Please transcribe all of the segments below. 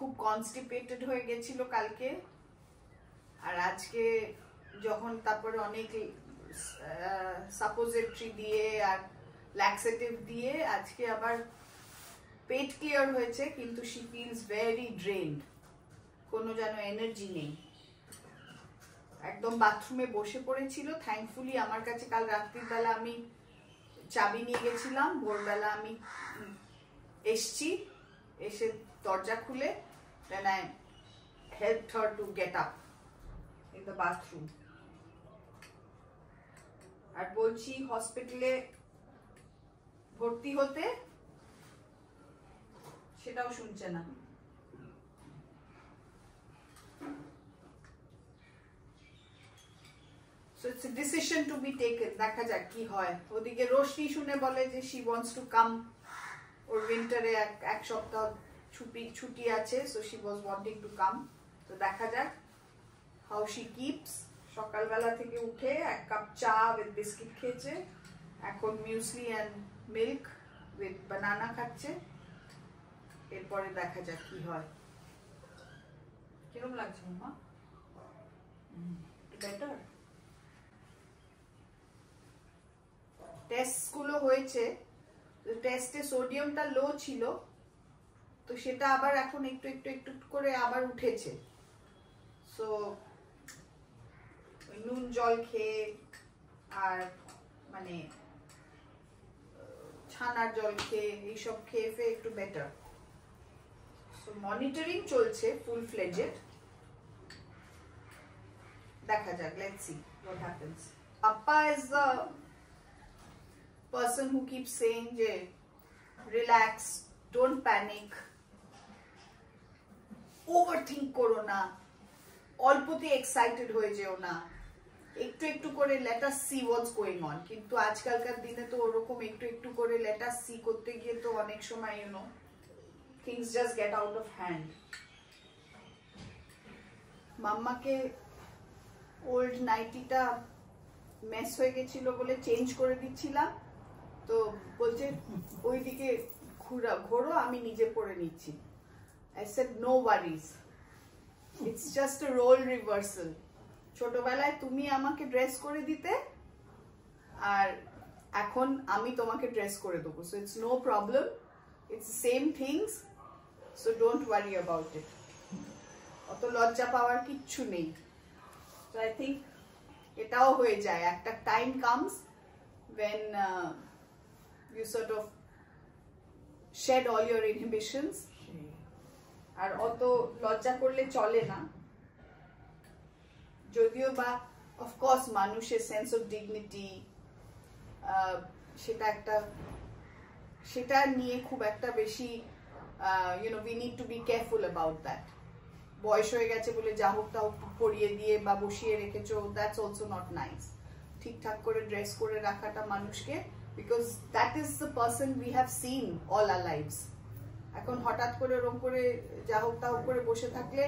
খুব কনস্টিপেটেড হয়ে গেছিল কালকে, আর আজকে যখন তারপরে অনেক সাপোজিটরি দিয়ে আর ল্যাক্সেটিভ দিয়ে আজকে আবার পেট ক্লিয়ার হয়েছে, কিন্তু শি ফিলস ভেরি ড্রেনড, কোনো যেন এনার্জি নেই। একদম বাথরুমে বসে পড়েছিল। থ্যাঙ্কফুলি আমার কাছে কাল রাত্রির বেলা আমি চাবি নিয়ে গেছিলাম, ভোরবেলা আমি এসছি, এসে দরজা খুলে then I helped her to get up in the bathroom. আর বলছি হসপিটালে ভর্তি হতে, সেটাও শুনছে না। So it's a decision to be taken. দেখা যাক কি হয়। ওদিকে রোশনি শুনে বলে যে she wants to come, ওর উইন্টারে এক সপ্তাহ ছুটি আছে, so she was wanting to come. তো দেখা যাক how she keeps. সকালবেলা থেকে উঠে এক কাপ চা with বিস্কিট খেয়েছে, এখন muesli and milk with banana খাচ্ছে। এরপরে দেখা যাক কি হয়। কিরকম লাগছে মামা? বেটার? টেস্ট গুলো হয়েছে, টেস্টে সোডিয়ামটা লো ছিল, তো সেটা আবার এখন একটু একটু একটু করে আবার উঠেছে। সো নুন জল খেয়ে আর মানে ছানার জল খেয়ে এইসব খেয়ে একটু বেটার। সো মনিটরিং চলছে ফুল ফ্লেজেড। দেখা যাক, let's see what happens. Papa is the person who keeps saying যে relax, don't panic, overthink করো না, অল্পতে এক্সাইটেড হয়ে যেও না, একটু একটু করে let us see what's going on। কিন্তু আজকালকার দিনে তো ওরকম একটু একটু করে let us see করতে গিয়ে তো অনেক সময় you know things just get out of hand। মাম্মাকে ওল্ড নাইটিটা মেস হয়ে গেছিল বলে চেঞ্জ করে দিচ্ছিলাম, তো বলছে ওইদিকে ঘোরো, আমি নিজে পরে নিচ্ছি। I said no worries, it's just a role reversal। ছোটবেলায় তুমি আমাকে ড্রেস করে দিতে, আর এখন আমি তোমাকে ড্রেস করে দেবো, so it's no problem, it's the same things, so don't worry about it। অত লজ্জা পাওয়ার কিচ্ছু নেই। So I think এটাও হয়ে যায়, একটা time comes when you sort of shed all your inhibitions, আর অত লজ্জা করলে চলে না। যদিও বা of course মানুষের সেন্স অফ ডিগনিটি, সেটা নিয়ে খুব একটা বেশি you know we need to be careful about that। বয়স হয়ে গেছে বলে যা হোক তা পরিয়ে দিয়ে বা বসিয়ে রেখেছো, that's also not nice। ঠিকঠাক করে ড্রেস করে রাখাটা মানুষকে, because that is the person we have seen all our lives। এখন হঠাৎ করে ওরকম করে যা হোক তা করে বসে থাকলে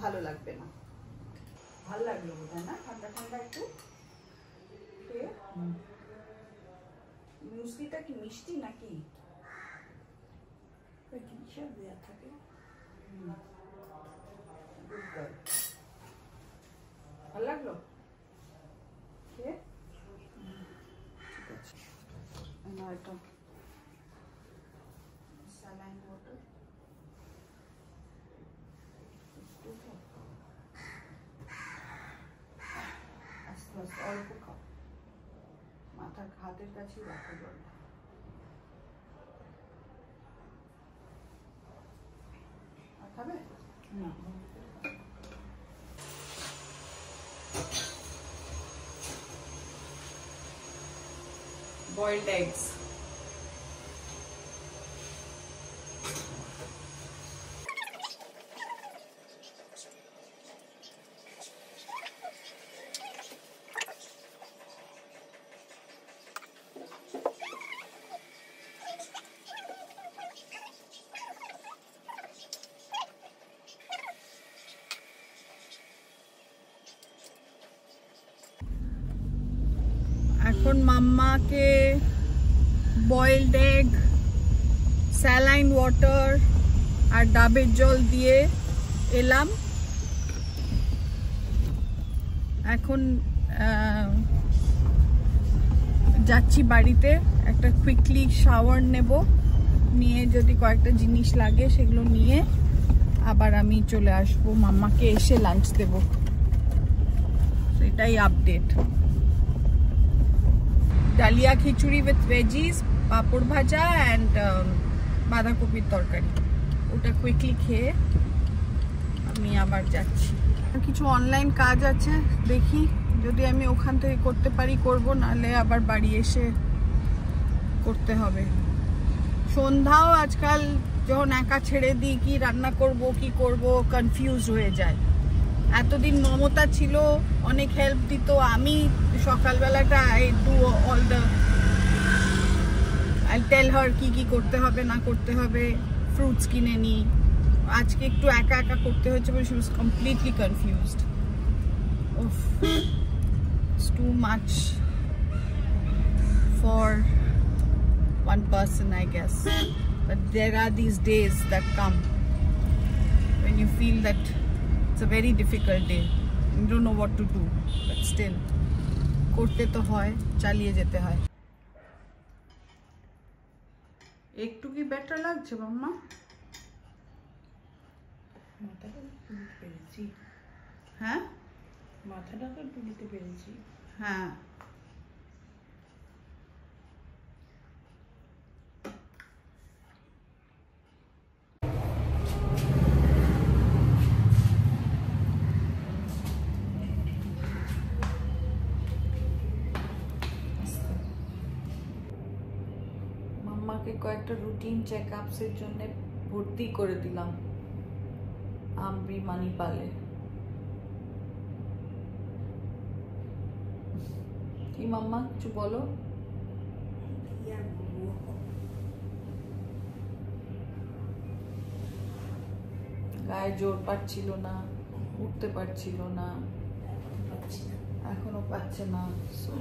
ভালো লাগবে না। ভালো লাগলো বোধহয় না, ঠান্ডা ঠান্ডা একটু খেয়ে। মিউসলিটা কি মিষ্টি নাকি কিসব দেওয়া থাকে? ভালো লাগলো খেয়ে? ঠিক আছে, এটা saline water, আস্তে আস্তে অল্প খাও, মাথার হাতের কাছেই রাখো জলটা। আর খাবে না? boiled eggs। এখন মাম্মাকে বয়েলড এগ, স্যালাইন ওয়াটার আর আর ডাবের জল দিয়ে এলাম। এখন যাচ্ছি বাড়িতে, একটা কুইকলি শাওয়ার নেব, নিয়ে যদি কয়েকটা জিনিস লাগে সেগুলো নিয়ে আবার আমি চলে আসবো, মাম্মাকে এসে লাঞ্চ দেব। এটাই update. Dalia khichdi with veggies, papad ভাজা অ্যান্ড বাঁধাকপির তরকারি, ওটা কুইকলি খেয়ে আমি আবার যাচ্ছি। কিছু অনলাইন কাজ আছে, দেখি যদি আমি ওখান থেকে করতে পারি করব, নাহলে আবার বাড়ি এসে করতে হবে। সন্ধ্যাও আজকাল যখন একা ছেড়ে দিই, কি রান্না করব কি করব কনফিউজ হয়ে যায়। এতদিন মমতা ছিল, অনেক হেল্প দিত, আমি সকালবেলাটা I do all the, I tell her কি কি করতে হবে না করতে হবে, ফ্রুটস কিনে নিই। আজকে একটু একা একা করতে হয়েছে বলে she was completely confused. It's too much for one person, I guess. But there are these days that come when you feel that it's a very difficult day. You don't know what to do, but still করতে তো হয়, চালিয়ে যেতে হয়। একটু কি better লাগছে মাম্মা? মাথাটা তুলতে পেরেছি। হ্যাঁ, মাথাটা তো তুলতে পেরেছি। হ্যাঁ, মাম্মাকে কয়েকটা রুটিন চেকআপসের জন্য ভর্তি করে দিলাম আমরি মানিপালে। কি মাম্মা কিছু বলো? গায়ে জোর পাচ্ছিল না, উঠতে পারছিল না, এখনো পাচ্ছে না। সো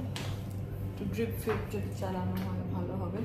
একটু ড্রিপ ফিপ যদি চালানো হয় ভালো হবে।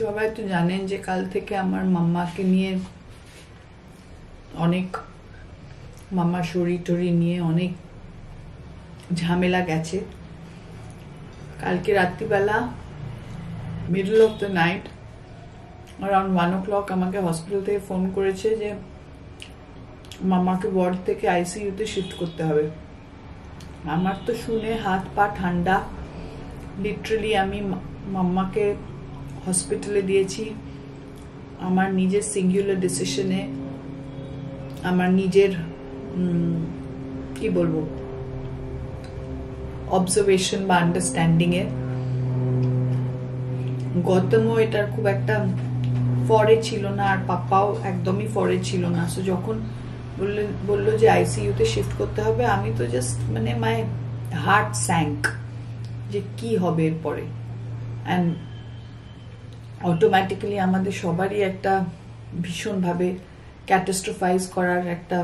সবাই তো জানেন যে কাল থেকে আমার মাম্মাকে নিয়ে অনেক মামার শরীর টরীর নিয়ে অনেক ঝামেলা গেছে। কালকে রাত্রিবেলা middle of the night around 1 o'clock আমাকে হসপিটাল থেকে ফোন করেছে যে মামাকে ওয়ার্ড থেকে আইসিইউতে শিফট করতে হবে। আমার তো শুনে হাত পা ঠান্ডা। লিটারালি আমি মাম্মাকে হসপিটালে দিয়েছি আমার নিজের সিঙ্গুলার ডিসিশনে, আমার নিজের কি বলবো অবজারভেশন বা আন্ডারস্ট্যান্ডিং এ। গৌতমও এটার খুব একটা ফরে ছিল না, আর পাপ্পাও একদমই ফরে ছিল না। সো যখন বললো যে আইসিইউতে শিফট করতে হবে, আমি তো জাস্ট মানে মাই হার্ট স্যাঙ্ক যে কি হবে এরপরে। অ্যান্ড অটোমেটিক্যালি আমাদের সবারই একটা ভীষণভাবে ক্যাটাস্ট্রোফাইজ করার একটা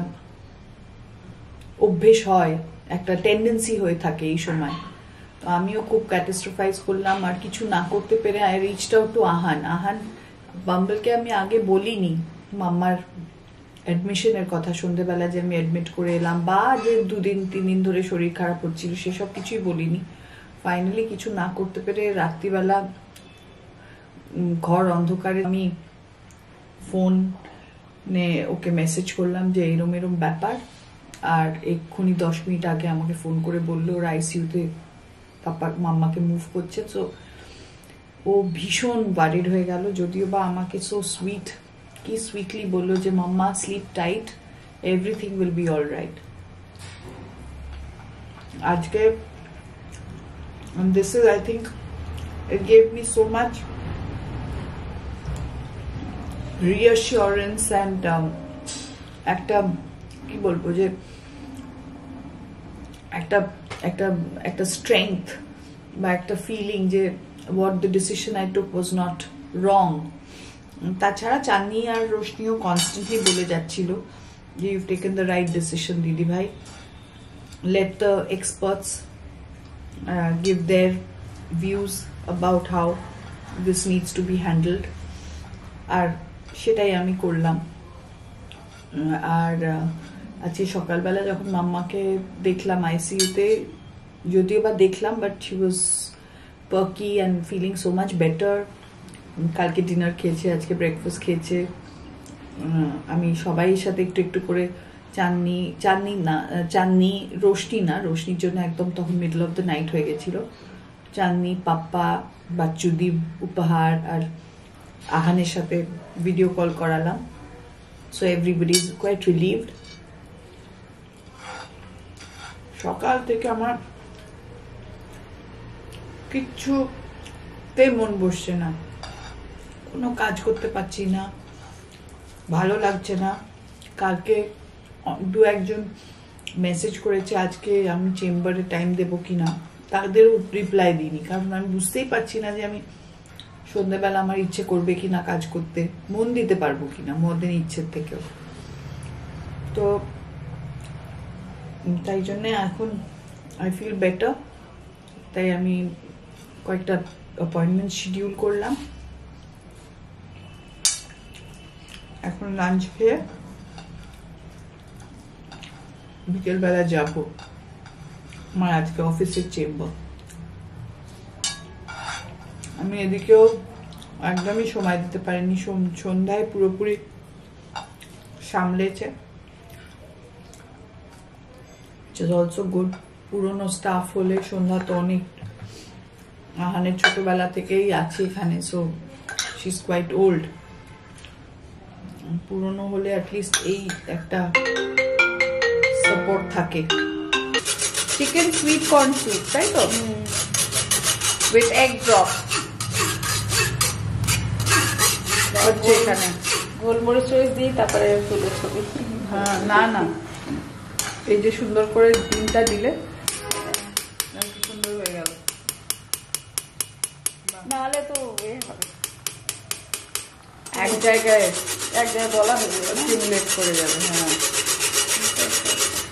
অভ্যেস হয়, একটা টেন্ডেন্সি হয়ে থাকে এই সময়। তো আমিও খুব ক্যাটাস্ট্রোফাইজ করলাম, আর কিছু না করতে পেরে I reached out to Ahan. বাম্বলকে আমি আগে বলিনি মাম্মার অ্যাডমিশনের কথা, সন্ধ্যেবেলা যে আমি অ্যাডমিট করে এলাম বা যে 2-3 দিন ধরে শরীর খারাপ হচ্ছিল সেসব কিছুই বলিনি। ফাইনালি কিছু না করতে পেরে রাত্রিবেলা ঘর অন্ধকারে আমি ফোনে ওকে মেসেজ করলাম যে এরম এরম ব্যাপার, আর এক্ষুনি 10 মিনিট আগে আমাকে ফোন করে বললো ওর আইসিইউতে মাম্মাকে মুভ করছে। তো ও ভীষণ ওয়ারিড হয়ে গেল, যদিও বা আমাকে সো সুইটলি বললো যে mamma sleep tight, everything will be all right. আজকে this is I think it gave me so much reassurance and একটা কি বলবো যে একটা স্ট্রেংথ বা একটা ফিলিং যে what the decision I took was not wrong. তাছাড়া চাঁদনি আর রোশনিও কনস্ট্যান্টলি বলে যাচ্ছিল যে you've taken the right decision দিদি ভাই, let the experts give their views about how this needs to be handled, আর সেটাই আমি করলাম। আর আজকে সকালবেলা যখন মাম্মাকে দেখলাম আইসিইউতে, যদিও বা দেখলাম but she was perky and feeling so much better. কালকে ডিনার খেয়েছে, আজকে ব্রেকফাস্ট খেয়েছে। আমি সবাই সাথে একটু একটু করে চাঁদনি রোশনির জন্য একদম তখন মিডল অফ দ্য নাইট হয়ে গেছিল। চাঁদনি, পাপ্পা, বাচ্চুদীপ, উপহার আর আহানের সাথে ভিডিও কল করালাম। So everybody is quite relieved. সকাল থেকে আমার কিচ্ছুতে মন বসছে না, কোনো কাজ করতে পারছি না, ভালো লাগছে না। কালকে 2-1 মেসেজ করেছে আজকে আমি চেম্বারে টাইম দেবো কিনা, তাদেরও রিপ্লাই দিইনি, কারণ আমি বুঝতেই পারছি না যে আমি সন্ধ্যাবেলা আমার ইচ্ছে করবে কিনা কাজ করতে, মন দিতে পারবো কিনা মদের ইচ্ছের থেকেও। তো তাই জন্যে এখন আই ফিল বেটার, তাই আমি কয়েকটা অ্যাপয়েন্টমেন্ট শিডিউল করলাম। এখন লাঞ্চ খেয়ে বিকেলবেলা যাব আমার আজকে অফিসের চেম্বার। আমি এদিকেও একদমই সময় দিতে পারিনি, সন্ধ্যায় পুরোপুরি সামলেছে। অলসো গুড, পুরনো স্টাফ হলে সন্ধ্যা তো অনেক, আহানের ছোটবেলা থেকেই আছে এখানে, so she is quite old. পুরনো হলে অ্যাটলিস্ট এই একটা সাপোর্ট থাকে। চিকেন সুইট কর্ন স্যুপ, তাই তো, উইথ এগ ড্রপ হচ্ছে এখানে। গোলমরিচ টরিচ দিই, তারপরে ফুলের ছবি। হ্যাঁ, না এই যে সুন্দর করে ডিমটা দিলে সুন্দর হয়ে গেল, নাহলে তো এক জায়গায় বলা হয়ে যাবে, স্টিমুলেট করে যাবে। হ্যাঁ,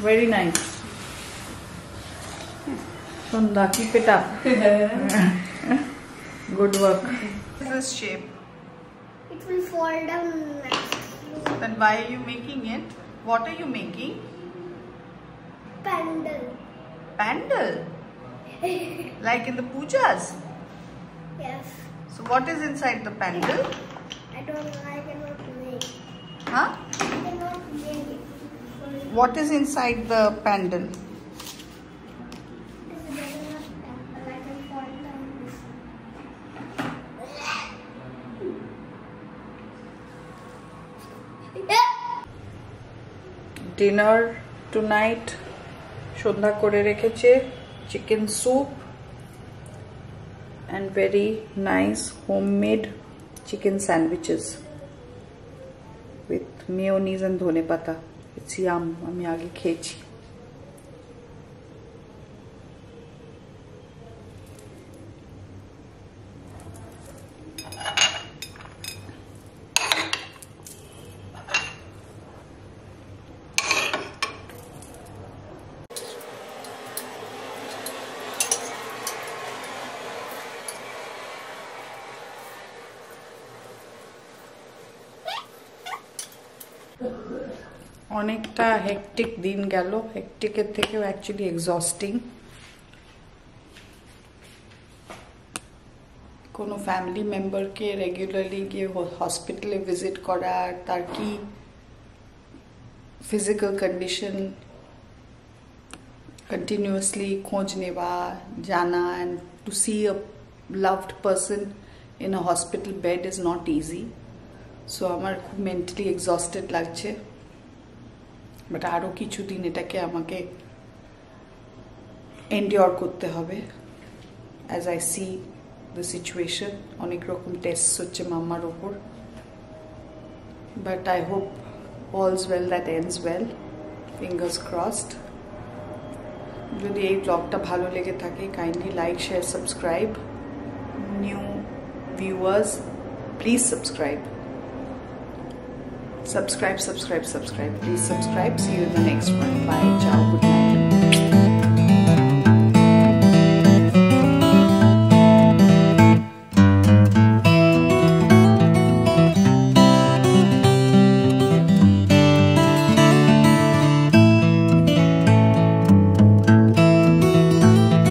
very nice. Sandhya, keep it up. Good work. This shape. It will fall down. Then why are you making it? What are you making? Pandal. Pandal? Like in the pujas? Yes. So what is inside the pandal? I don't know. I cannot make. Huh? I cannot make it. What is inside the pandal? This is like a fall down. Dinner tonight সন্ধ্যা করে রেখেছে chicken soup and very nice homemade chicken sandwiches with mayonnaise and dhone pata. It's yum. আমি আগে খেয়েছি। অনেকটা hectic দিন গেল, হেকটিকের থেকেও actually exhausting. কোনো ফ্যামিলি মেম্বারকে রেগুলারলি গিয়ে হসপিটালে ভিজিট করা, তার কি ফিজিক্যাল কন্ডিশন কন্টিনিউয়াসলি খোঁজ নেওয়া, জানা, and to see a loved person in a hospital bed is not easy. So আমার খুব মেন্টালি এক্সস্টেড লাগছে, বাট আরও কিছুদিন এটাকে আমাকে এন্ডিওর করতে হবে as I C the situation. অনেক রকম টেস্ট হচ্ছে মাম্মার ওপর, but I hope all's well that ends well, fingers crossed. যদি এই ব্লগটা ভালো লেগে থাকে, kindly like, share, subscribe. New viewers, please subscribe. Subscribe. Please subscribe. See you in the next one. Bye. Ciao. Good night.